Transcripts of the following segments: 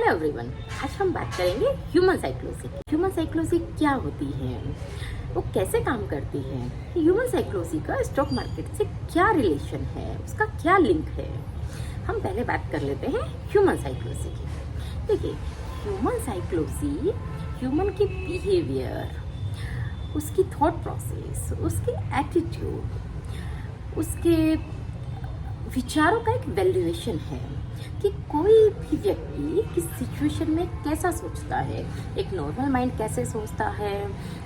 Everyone, आज हम बात करेंगे ह्यूमन साइकोलॉजी। ह्यूमन साइकोलॉजी क्या होती है, वो कैसे काम करती है, ह्यूमन साइकोलॉजी का स्टॉक मार्केट से क्या रिलेशन है, उसका क्या लिंक है। हम पहले बात कर लेते हैं ह्यूमन साइकोलॉजी की। देखिए, ह्यूमन साइकोलॉजी ह्यूमन की बिहेवियर, उसकी थॉट प्रोसेस, उसकी एटीट्यूड, उसके विचारों का एक वैल्यूएशन है कि कोई भी व्यक्ति किस सिचुएशन में कैसा सोचता है। एक नॉर्मल माइंड कैसे सोचता है,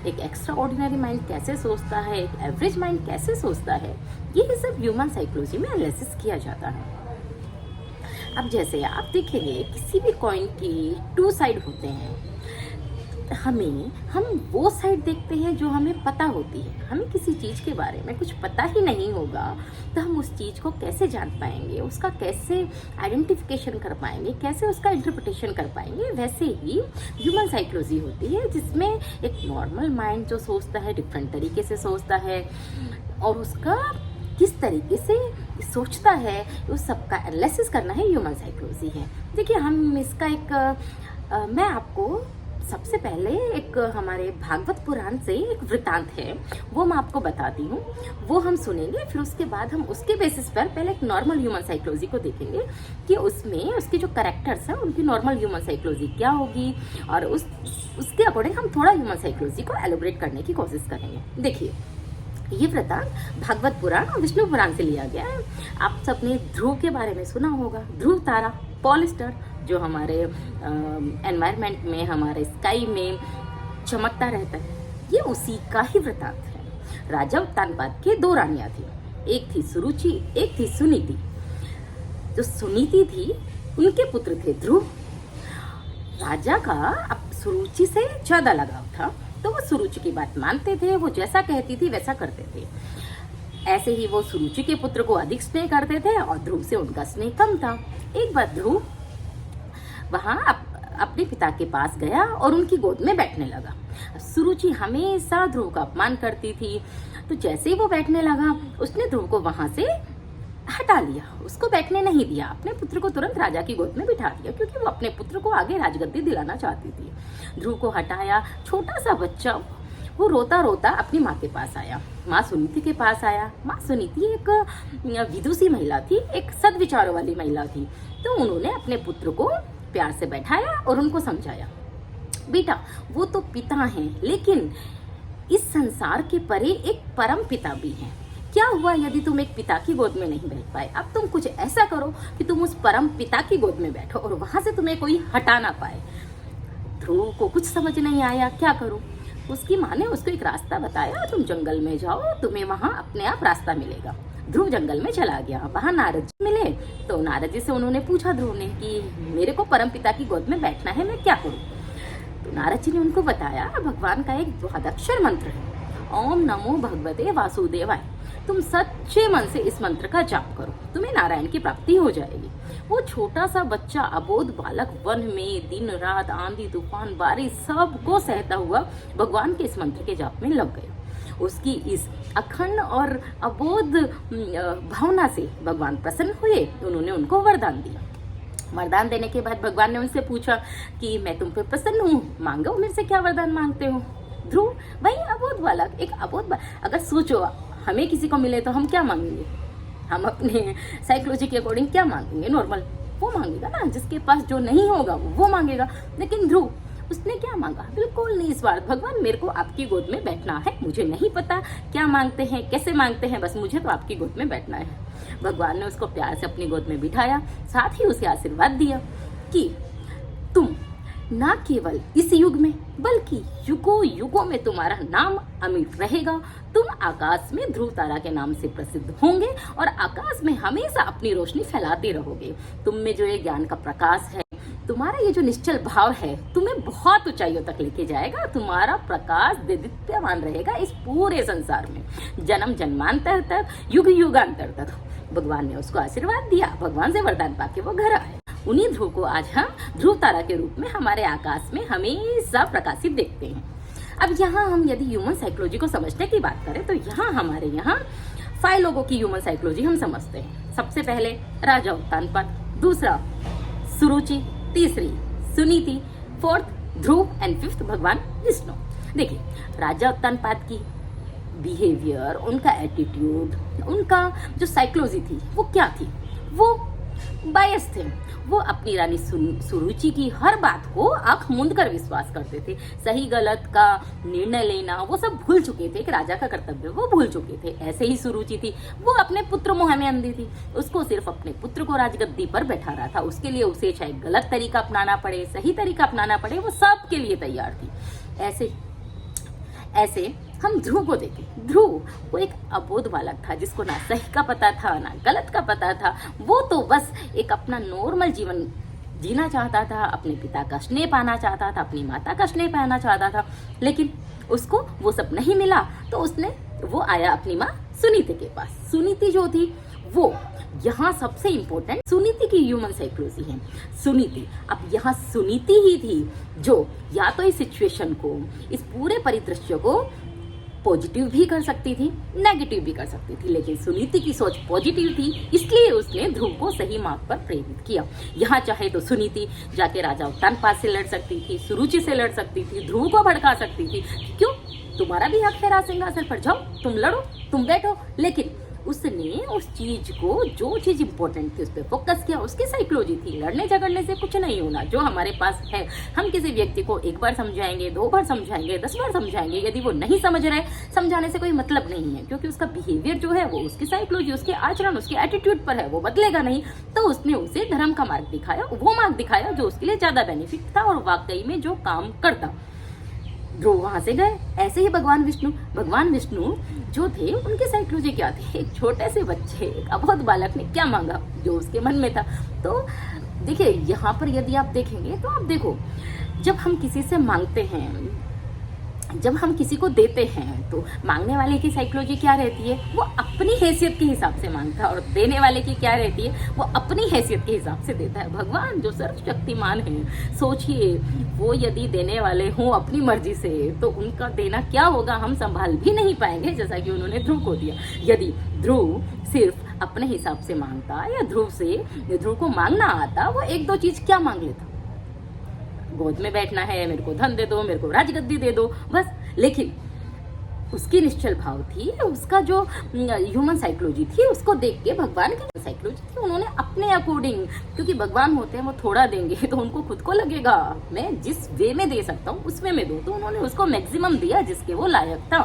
एक एक्स्ट्रा ऑर्डिनरी माइंड कैसे सोचता है, एक एवरेज माइंड कैसे सोचता है, ये सब ह्यूमन साइकोलॉजी में एनालिसिस किया जाता है। अब जैसे आप देखेंगे किसी भी कॉइन की टू साइड होते हैं, हम वो साइड देखते हैं जो हमें पता होती है। हमें किसी चीज़ के बारे में कुछ पता ही नहीं होगा तो हम उस चीज़ को कैसे जान पाएंगे, उसका कैसे आइडेंटिफिकेशन कर पाएंगे, कैसे उसका इंटरप्रिटेशन कर पाएंगे। वैसे ही ह्यूमन साइकोलॉजी होती है जिसमें एक नॉर्मल माइंड जो सोचता है डिफरेंट तरीके से सोचता है और उसका किस तरीके से सोचता है उस सबका एनालिसिस करना है ह्यूमन साइकोलॉजी है। देखिए, हम इसका मैं आपको सबसे पहले एक हमारे भागवत पुराण से एक वृतांत है, वो मैं आपको बताती हूँ, वो हम सुनेंगे। फिर उसके बाद हम उसके बेसिस पर पहले एक नॉर्मल ह्यूमन साइकोलॉजी को देखेंगे कि उसमें उसके जो कैरेक्टर्स हैं उनकी नॉर्मल ह्यूमन साइकोलॉजी क्या होगी, और उसके अकॉर्डिंग हम थोड़ा ह्यूमन साइकोलॉजी को एलोबरेट करने की कोशिश करेंगे। देखिए, ये वृतांत भागवत पुराण और विष्णु पुराण से लिया गया है। आप सबने ध्रुव के बारे में सुना होगा। ध्रुव तारा, पोल स्टार, जो हमारे एनवायरनमेंट में, हमारे स्काई में चमकता रहता है, ये उसी का ही वृतांत है। राजा उत्तानपाद की दो रानियां थी, एक थी सुरुचि, एक थी सुनीति। जो सुनीति थी उनके पुत्र थे ध्रुव। राजा का अब सुरुचि से ज्यादा लगाव था तो वो सुरुचि की बात मानते थे, वो जैसा कहती थी वैसा करते थे। ऐसे ही वो सुरुचि के पुत्र को अधिक स्नेह करते थे और ध्रुव से उनका स्नेह कम था। एक बार ध्रुव वहां अपने पिता के पास गया और उनकी गोद में बैठने लगा। सुरुचि हमेशा ध्रुव का अपमान करती थी, तो जैसे ही वो बैठने लगा उसने ध्रुव को वहां से हटा लिया, उसको बैठने नहीं दिया। अपने पुत्र को तुरंत राजा की गोद में बिठा दिया क्योंकि वो अपने पुत्र को आगे राजगद्दी दिलाना चाहती थी। ध्रुव को हटाया, छोटा सा बच्चा वो रोता रोता अपनी माँ के पास आया, माँ सुनीति के पास आया। माँ सुनीति एक विदुषी महिला थी, एक सद्विचारों वाली महिला थी। तो उन्होंने अपने पुत्र को प्यार से बैठाया और उनको समझाया, बेटा वो तो पिता हैं, लेकिन इस संसार के परे एक परम पिता भी हैं। क्या हुआ यदि तुम एक पिता की गोद में नहीं बैठ पाए? अब तुम कुछ ऐसा करो कि तुम उस परम पिता की गोद में बैठो और वहां से तुम्हें कोई हटा ना पाए। ध्रुव को कुछ समझ नहीं आया, क्या करूं? उसकी माँ ने उसको एक रास्ता बताया, तुम जंगल में जाओ, तुम्हें वहां अपने आप रास्ता मिलेगा। ध्रुव जंगल में चला गया, वहां नारद जी मिले। तो नारद जी से उन्होंने पूछा ध्रुव ने कि मेरे को परम पिता की गोद में बैठना है, मैं क्या करूं? तो नारद जी ने उनको बताया, भगवान का एक द्वादक्षर मंत्र है, ओम नमो भगवते वासुदेवाय। तुम सच्चे मन से इस मंत्र का जाप करो, तुम्हें नारायण की प्राप्ति हो जाएगी। वो छोटा सा बच्चा, अबोध बालक, वन में दिन रात आंधी तूफान बारिश सबको सहता हुआ भगवान के इस मंत्र के जाप में लग गया। उसकी इस अखंड और अबोध भावना से भगवान प्रसन्न हुए, उन्होंने उनको वरदान दिया। वरदान देने के बाद भगवान ने उनसे पूछा कि मैं तुम पे प्रसन्न हूँ, मांगो मेरे से क्या वरदान मांगते हो? ध्रुव भाई अबोध बालक, एक अबोध बालक, अगर सोचो हमें किसी को मिले तो हम क्या मांगेंगे? हम अपने साइकोलॉजी के अकॉर्डिंग क्या मांगेंगे? नॉर्मल वो मांगेगा ना, जिसके पास जो नहीं होगा वो मांगेगा। लेकिन ध्रुव उसने क्या मांगा? बिल्कुल नहीं स्वार्थ, भगवान मेरे को आपकी गोद में बैठना है, मुझे नहीं पता क्या मांगते हैं, कैसे मांगते हैं, बस मुझे तो आपकी गोद में बैठना है। भगवान ने उसको प्यार से अपनी गोद में बिठाया, साथ ही उसे आशीर्वाद दिया कि तुम ना केवल इस युग में बल्कि युगों युगों में तुम्हारा नाम अमिट रहेगा। तुम आकाश में ध्रुव तारा के नाम से प्रसिद्ध होंगे और आकाश में हमेशा अपनी रोशनी फैलाते रहोगे। तुम में जो ये ज्ञान का प्रकाश है, तुम्हारा ये जो निश्चल भाव है, तुम्हें बहुत ऊंचाइयों तक लेके जाएगा। तुम्हारा प्रकाश दीप्यमान रहेगा इस पूरे संसार में, जन्म जन्मांतर तक, युग युगांतर तक। भगवान ने उसको आशीर्वाद दिया, भगवान से वरदान पाके वो घर आए। उन्हीं ध्रुव को आज हम ध्रुव तारा के रूप में हमारे आकाश में हमेशा प्रकाशित देखते हैं। अब यहाँ हम यदि ह्यूमन साइकोलॉजी को समझने की बात करें तो यहाँ हमारे यहाँ 5 लोगों की ह्यूमन साइकोलॉजी हम समझते हैं। सबसे पहले राजा उत्तानपाद, दूसरा सुरुचि, तीसरी Suniti, fourth Dhruv and fifth भगवान विष्णु। देखिए, राजा उत्तानपाद की बिहेवियर, उनका एटीट्यूड, उनका जो साइकोलॉजी थी वो क्या थी, वो बायस थे। वो अपनी रानी सुरुचि की हर बात को आंख मूंद कर विश्वास करते थे। सही गलत का निर्णय लेना वो सब भूल चुके थे, कि राजा का कर्तव्य वो भूल चुके थे। ऐसे ही सुरुचि थी, वो अपने पुत्र मोह में अंधी थी। उसको सिर्फ अपने पुत्र को राजगद्दी पर बैठा रहा था। उसके लिए उसे चाहे गलत तरीका अपनाना पड़े, सही तरीका अपनाना पड़े, वो सब के लिए तैयार थी। ऐसे हम ध्रुव को देखें। ध्रुव वो एक अबोध बालक था, जिसको ना सही का पता था ना गलत का पता था। वो तो बस एक अपना नॉर्मल जीवन जीना चाहता था, अपने पिता का स्नेह पाना चाहता था, अपनी माता का स्नेह पाना चाहता था। लेकिन उसको वो सब नहीं मिला, तो वो आया अपनी माँ सुनीति के पास। सुनीति जो थी वो यहाँ सबसे इंपॉर्टेंट सुनीति की ह्यूमन साइकोलॉजी है। सुनीति, अब यहाँ सुनीति ही थी जो या तो इस सिचुएशन को, इस पूरे परिदृश्य को पॉजिटिव भी कर सकती थी, नेगेटिव भी कर सकती थी। लेकिन सुनीति की सोच पॉजिटिव थी, इसलिए उसने ध्रुव को सही मार्ग पर प्रेरित किया। यहाँ चाहे तो सुनीति जाके राजा उत्तानपाद से लड़ सकती थी, सुरुचि से लड़ सकती थी, ध्रुव को भड़का सकती थी। क्यों? तुम्हारा भी हक है राज सिंहासन पर, जाओ तुम लड़ो, तुम बैठो। लेकिन उसने उस चीज को, जो चीज इंपॉर्टेंट थी उस पर फोकस किया। उसकी साइकोलॉजी थी, लड़ने झगड़ने से कुछ नहीं होना। जो हमारे पास है, हम किसी व्यक्ति को एक बार समझाएंगे, 2 बार समझाएंगे, 10 बार समझाएंगे, यदि वो नहीं समझ रहा है, समझाने से कोई मतलब नहीं है, क्योंकि उसका बिहेवियर जो है वो उसकी साइकोलॉजी, उसके आचरण, उसके एटीट्यूड पर है, वो बदलेगा नहीं। तो उसने उसे धर्म का मार्ग दिखाया, वो मार्ग दिखाया जो उसके लिए ज्यादा बेनिफिट था और वाकई में जो काम करता। ध्रुव वहां से गए। ऐसे ही भगवान विष्णु जो थे, उनकी साइकोलॉजी क्या थी? एक छोटे से बच्चे, एक अबोध बालक ने क्या मांगा जो उसके मन में था। तो देखिए, यहाँ पर यदि आप देखेंगे तो आप देखो, जब हम किसी से मांगते हैं, जब हम किसी को देते हैं, तो मांगने वाले की साइकोलॉजी क्या रहती है? वो अपनी हैसियत के हिसाब से मांगता है, और देने वाले की क्या रहती है? वो अपनी हैसियत के हिसाब से देता है। भगवान जो सर्वशक्तिमान है, सोचिए, वो यदि देने वाले हों अपनी मर्जी से, तो उनका देना क्या होगा हम संभाल भी नहीं पाएंगे, जैसा कि उन्होंने ध्रुव को दिया। यदि ध्रुव सिर्फ अपने हिसाब से मांगता, या ध्रुव को मांगना आता, वो 1-2 चीज क्या मांग लेता? गोद में बैठना है, मेरे को धन दे दो, मेरे को राजगद्दी दे दो, बस। लेकिन उसकी निश्चल भाव थी, उसका जो ह्यूमन साइकोलॉजी थी, उसको देख के भगवान की साइकोलॉजी थी, उन्होंने अपने अकॉर्डिंग, क्योंकि भगवान होते हैं वो थोड़ा देंगे तो उनको खुद को लगेगा मैं जिस वे में दे सकता हूँ उस वे में दूं, तो उन्होंने उसको मैक्सिमम दिया जिसके वो लायक था।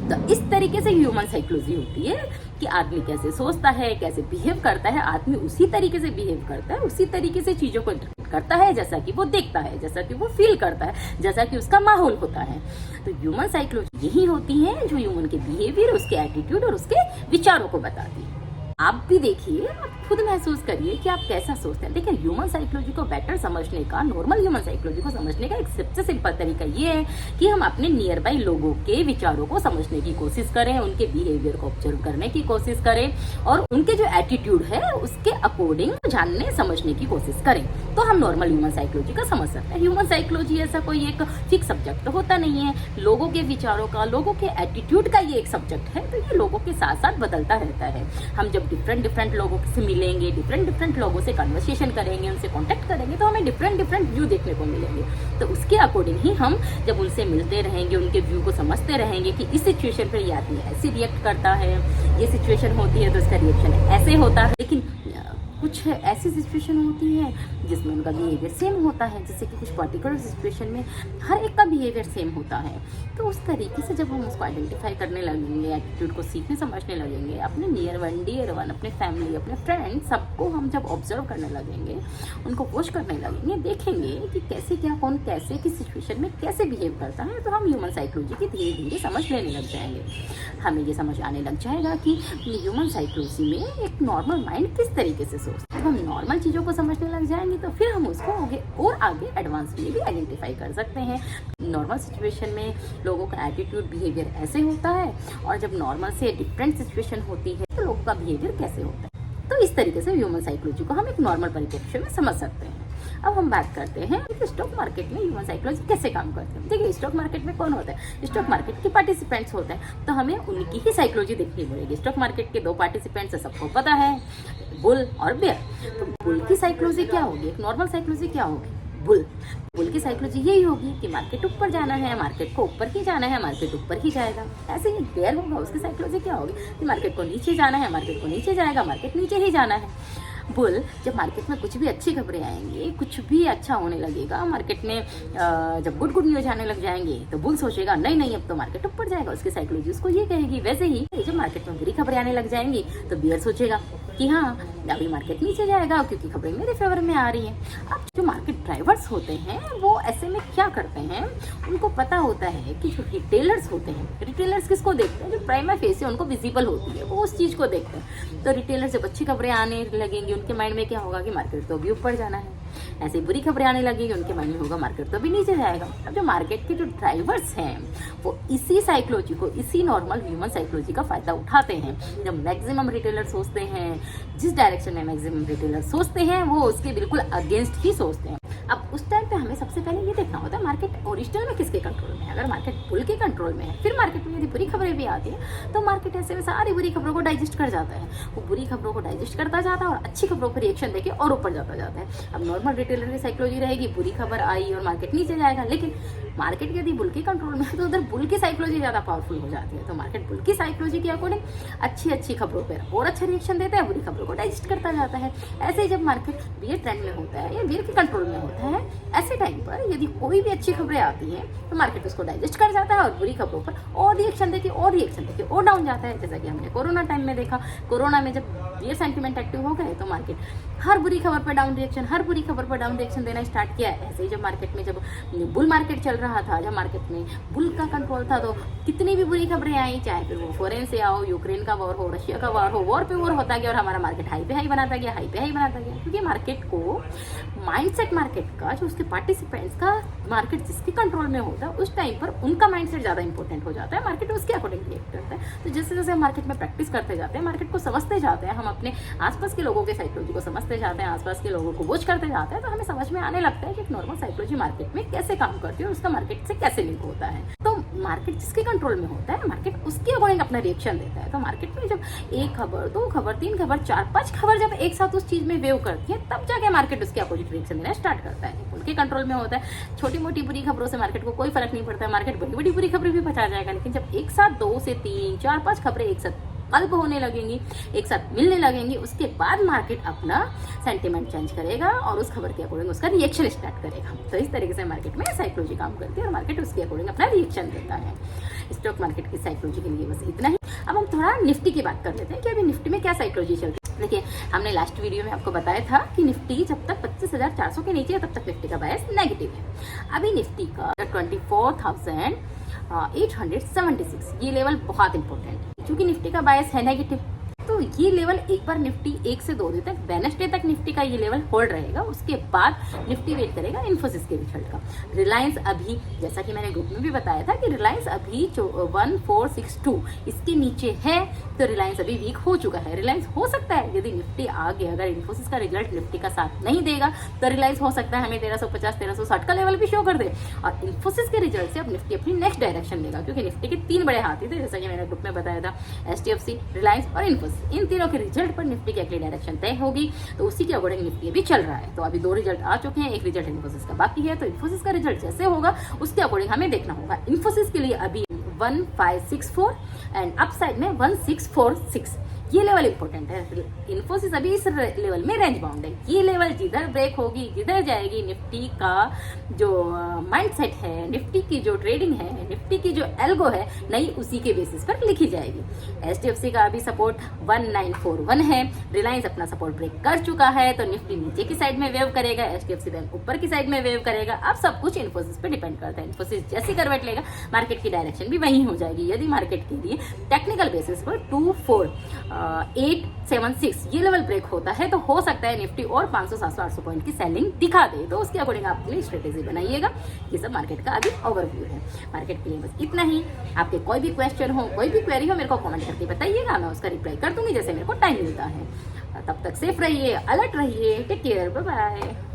तो इस तरीके से ह्यूमन साइकोलॉजी होती है कि आदमी कैसे सोचता है, कैसे बिहेव करता है, आदमी उसी तरीके से बिहेव करता है, उसी तरीके से चीजों को इंटरप्रेट करता है, जैसा कि वो देखता है, जैसा कि वो फील करता है, जैसा कि उसका माहौल होता है। तो ह्यूमन साइकोलॉजी यही होती है जो ह्यूमन के बिहेवियर, उसके एटीट्यूड और उसके विचारों को बताती है। आप भी देखिए, आप खुद महसूस करिए कि आप कैसा सोचते हैं। देखिए, ह्यूमन साइकोलॉजी को बेटर समझने का, नॉर्मल ह्यूमन साइकोलॉजी को समझने का एक सबसे सिंपल तरीका ये है कि हम अपने नियर बाई लोगों के विचारों को समझने की कोशिश करें, उनके बिहेवियर को ऑब्जर्व करने की कोशिश करें, और उनके जो एटीट्यूड है उसके अकॉर्डिंग जानने समझने की कोशिश करें, तो हम नॉर्मल ह्यूमन साइकोलॉजी का समझ सकते हैं। ह्यूमन साइकोलॉजी ऐसा कोई एक फिक्स सब्जेक्ट होता नहीं है, लोगों के विचारों का, लोगों के एटीट्यूड का ये एक सब्जेक्ट है, तो ये लोगों के साथ साथ बदलता रहता है। हम जब डिफरेंट लोगों से मिलेंगे, डिफरेंट लोगों से कन्वर्सेशन करेंगे, उनसे कांटेक्ट करेंगे, तो हमें डिफरेंट व्यू देखने को मिलेंगे। तो उसके अकॉर्डिंग ही हम जब उनसे मिलते रहेंगे, उनके व्यू को समझते रहेंगे कि इस सिचुएशन पर ये आदमी ऐसे रिएक्ट करता है, ये सिचुएशन होती है तो इसका रिएक्शन ऐसे होता है। लेकिन कुछ ऐसी सिचुएशन होती है जिसमें उनका बिहेवियर सेम होता है, जैसे कि कुछ पर्टिकुलर सिचुएशन में हर एक का बिहेवियर सेम होता है। तो उस तरीके से जब हम उसको आइडेंटिफाई करने लगेंगे, एटीट्यूड को सीखने समझने लगेंगे, अपने नियर वन, डियर वन, अपने फैमिली, अपने फ्रेंड्स, सबको हम जब ऑब्जर्व करने लगेंगे, उनको वॉच करने लगेंगे, देखेंगे कि कैसे क्या, कौन कैसे किस सिचुएशन में कैसे बिहेव करता है, तो हम ह्यूमन साइकोलॉजी की धीरे धीरे समझ लेने लग जाएंगे। हमें ये समझ आने लग जाएगा कि ह्यूमन साइकोलॉजी में एक नॉर्मल माइंड किस तरीके से सोचता है। जब हम नॉर्मल चीज़ों को समझने लग जाएंगे तो फिर हम उसको आगे एडवांस में भी आइडेंटिफाई कर सकते हैं। नॉर्मल सिचुएशन में लोगों का एटीट्यूड, बिहेवियर ऐसे होता है, और जब नॉर्मल से डिफरेंट सिचुएशन होती है तो लोगों का बिहेवियर कैसे होता है। तो इस तरीके से ह्यूमन साइकोलॉजी को हम एक नॉर्मल परिप्रेक्ष्य में समझ सकते हैं। अब हम बात करते हैं कि स्टॉक मार्केट में ह्यूमन साइकोलॉजी कैसे काम करते हैं। देखिए, स्टॉक मार्केट में कौन होता है? स्टॉक मार्केट के पार्टिसिपेंट्स होते हैं, तो हमें उनकी ही साइकोलॉजी देखनी पड़ेगी। स्टॉक मार्केट के 2 पार्टिसिपेंट्स सबको पता है, बुल और बेयर। तो बुल की साइकोलॉजी क्या होगी, एक नॉर्मल साइकोलॉजी क्या होगी? बुल। बुल की साइकोलॉजी यही होगी कि मार्केट ऊपर जाना है, मार्केट को ऊपर ही जाना है, मार्केट ऊपर ही जाएगा। ऐसे ही बेयर होगा, उसकी साइकोलॉजी क्या होगी कि मार्केट को नीचे जाना है, मार्केट को नीचे जाएगा, मार्केट नीचे ही जाना है। बुल, जब मार्केट में कुछ भी अच्छी खबरें आएंगी, कुछ भी अच्छा होने लगेगा, मार्केट में जब गुड न्यूज आने लग जाएंगे, तो बुल सोचेगा नहीं नहीं अब तो मार्केट ऊपर जाएगा, उसकी साइकोलॉजी उसको ये कहेगी। वैसे ही जब मार्केट में बुरी खबरें आने लग जाएंगी तो बियर सोचेगा कि हाँ अभी मार्केट नीचे जाएगा क्योंकि खबरें मेरे फेवर में आ रही हैं। अब जो मार्केट ड्राइवर्स होते हैं वो ऐसे में क्या करते हैं, उनको पता होता है कि जो रिटेलर्स होते हैं, रिटेलर्स किसको देखते हैं, जो प्राइमा फेस है उनको विजिबल होती है, वो उस चीज़ को देखते हैं। तो रिटेलर जब अच्छी खबरें आने लगेंगी उनके माइंड में क्या होगा कि मार्केट तो अभी ऊपर जाना है, ऐसे बुरी खबरें आने लगेंगी उनके माइंड में होगा मार्केट तो अभी नीचे जाएगा। अब जो मार्केट के जो ड्राइवर्स हैं वो इसी साइकोलॉजी को, इसी नॉर्मल ह्यूमन साइकोलॉजी का फायदा उठाते हैं। जब मैक्सिमम रिटेलर सोचते हैं, जिस डायरेक्शन में मैक्सिमम रिटेलर सोचते हैं वो उसके बिल्कुल अगेंस्ट ही सोचते हैं। अब उस टाइम पे हमें सबसे पहले ये देखना होता है मार्केट ओरिजिनल में किसके कंट्रोल में है। अगर मार्केट बुल के कंट्रोल में है, फिर मार्केट में यदि बुरी खबरें भी आती हैं तो मार्केट ऐसे में सारी बुरी खबरों को डाइजेस्ट कर जाता है, वो बुरी खबरों को डाइजेस्ट करता जाता है और अच्छी खबरों पर रिएक्शन देके और ऊपर जाता जाता है। अब नॉर्मल रिटेलर की साइकोलॉजी रहेगी बुरी खबर आई और मार्केट नीचे जाएगा, लेकिन मार्केट यदि बुल के कंट्रोल में है तो उधर बुल की साइकोलॉजी ज़्यादा पावरफुल हो जाती है। तो मार्केट बुल की साइकोलॉजी के अकॉर्डिंग अच्छी खबरों पर और अच्छा रिएक्शन देता है, बुरी खबरों को डाइजेस्ट करता जाता है। ऐसे ही जब मार्केट बियर ट्रेंड में होता है या बियर के कंट्रोल में होता है, ऐसे टाइम पर यदि कोई भी अच्छी खबरें आती हैं तो मार्केट उसको डाइजेस्ट कर जाता है और बुरी खबरों पर और रिएक्शन देके और डाउन जाता है। जैसा कि हमने कोरोना टाइम में देखा, कोरोना में जब बियर सेंटीमेंट एक्टिव हो गए तो मार्केट हर बुरी खबर पर डाउन रिएक्शन, हर बुरी खबर पर डाउन रिएक्शन देना स्टार्ट किया। ऐसे ही जब मार्केट में जब बुल मार्केट चल रहा था, जब मार्केट में बुल का कंट्रोल था, तो कितनी भी बुरी खबरें आई, चाहे फिर वो फॉरेन से आओ, यूक्रेन का वॉर हो, रशिया का वॉर हो, वॉर पे वॉर होता गया और हमारा मार्केट हाई पे हाई बनाता गया, हाई पे हाई बनाता गया। क्योंकि मार्केट को माइंडसेट, मार्केट का जो उसके पार्टिसिपेंट्स का मार्केट जिसके कंट्रोल में होता है उस टाइम पर उनका माइंडसेट ज़्यादा इंपॉर्टेंट हो जाता है, मार्केट उसके अकॉर्डिंग रिएक्ट करता है। तो जैसे जैसे हम मार्केट में प्रैक्टिस करते जाते हैं, मार्केट को समझते जाते हैं, हम अपने आसपास के लोगों के साइकोलॉजी को समझते जाते हैं, आसपास के लोगों को वॉच करते जाते हैं, तो हमें समझ में आने लगता है कि एक नॉर्मल साइकोलॉजी मार्केट में कैसे काम करती है और उसका मार्केट से कैसे लिंक होता है। तो मार्केट जिसके कंट्रोल में होता है, मार्केट उसके अकॉर्डिंग अपना रिएक्शन देता है। तो मार्केट में जब एक खबर, दो खबर, तीन खबर, चार पांच खबर जब एक साथ उस चीज में वेव करती है, तब जाके मार्केट उसके अपोजिट रिएक्शन देना स्टार्ट करता है। उनके कंट्रोल में होता है, छोटी मोटी बुरी खबरों से मार्केट को कोई फर्क नहीं पड़ता है, मार्केट बड़ी बड़ी बुरी खबरें भी बचा जाएगा। लेकिन जब एक साथ 2 से 3, 4, 5 खबरें एक साथ कल्प होने लगेंगी, एक साथ मिलने लगेंगी, उसके बाद मार्केट अपना सेंटीमेंट चेंज करेगा और उस खबर के अकॉर्डिंग उसका रिएक्शन स्टार्ट करेगा। तो इस तरीके से मार्केट में साइकोलॉजी काम करती है और मार्केट उसके अकॉर्डिंग अपना रिएक्शन देता है। स्टॉक मार्केट की साइकोलॉजी के लिए बस इतना ही। अब हम थोड़ा निफ्टी की बात कर लेते हैं कि अभी निफ्टी में क्या साइकोलॉजी चल रही है। देखिए, हमने लास्ट वीडियो में आपको बताया था कि निफ्टी जब तक 25,400 के नीचे है तब तक निफ्टी का बायस नेगेटिव है। अभी निफ्टी का 24,876 ये लेवल बहुत इंपॉर्टेंट है क्योंकि निफ्टी का बायस है नेगेटिव। तो ये लेवल एक बार निफ्टी 1 से 2 दिन तक, वेडनेसडे तक निफ्टी का ये लेवल होल्ड रहेगा। उसके बाद निफ्टी वेट करेगा इन्फोसिस के रिजल्ट का। रिलायंस अभी, जैसा कि मैंने ग्रुप में भी बताया था कि रिलायंस अभी 1462 इसके नीचे है, तो रिलायंस अभी वीक हो चुका है। रिलायंस हो सकता है यदि निफ्टी आगे, अगर इन्फोसिस का रिजल्ट निफ्टी का साथ नहीं देगा तो रिलायंस हो सकता है हमें 1350, 1360 का लेवल भी शो कर दे और इन्फोसिस के रिजल्ट से अब निफ्टी अपनी नेक्स्ट डायरेक्शन लेगा। क्योंकि निफ्टी के 3 बड़े हाथी थे, जैसा कि मैंने ग्रुप में बताया था, HDFC, रिलायंस और इन्फोसिस। इन तीनों के रिजल्ट पर निफ्टी की अगली डायरेक्शन तय होगी। तो उसी के अकॉर्डिंग निफ्टी अभी चल रहा है। तो अभी 2 रिजल्ट आ चुके हैं, एक रिजल्ट इन्फोसिस का बाकी है। तो इन्फोसिस का रिजल्ट जैसे होगा उसके अकॉर्डिंग हमें देखना होगा। इन्फोसिस के लिए अभी 1564 एंड अपसाइड में 1646 ये लेवल इंपॉर्टेंट है। इन्फोसिस अभी इस लेवल में रेंज बाउंड है। ये लेवल जिधर ब्रेक होगी, जिधर जाएगी, निफ्टी का जो माइंडसेट है, निफ्टी की जो ट्रेडिंग है, निफ्टी की जो एल्गो है, नई उसी के बेसिस पर लिखी जाएगी। HDFC का अभी सपोर्ट 1941 है। रिलायंस अपना सपोर्ट ब्रेक कर चुका है, तो निफ्टी नीचे की साइड में वेव करेगा, HDFC बैंक ऊपर की साइड में वेव करेगा। अब सब कुछ इन्फोसिस पे डिपेंड करता है। इन्फोसिस जैसी करवट लेगा, मार्केट की डायरेक्शन भी वही हो जाएगी। यदि मार्केट के लिए टेक्निकल बेसिस पर 24876 ये लेवल ब्रेक होता है तो हो सकता है निफ्टी और 500, 700, 800 पॉइंट की सेलिंग दिखा दे। तो उसके अकॉर्डिंग आप अपनी स्ट्रेटेजी बनाइएगा। ये सब मार्केट का अभी ओवरव्यू है। मार्केट के लिए बस इतना ही। आपके कोई भी क्वेश्चन हो, कोई भी क्वेरी हो, मेरे को कमेंट करके बताइएगा, मैं उसका रिप्लाई कर दूंगी जैसे मेरे को टाइम मिलता है। तब तक सेफ रहिए, अलर्ट रहिए। Take care, bye bye.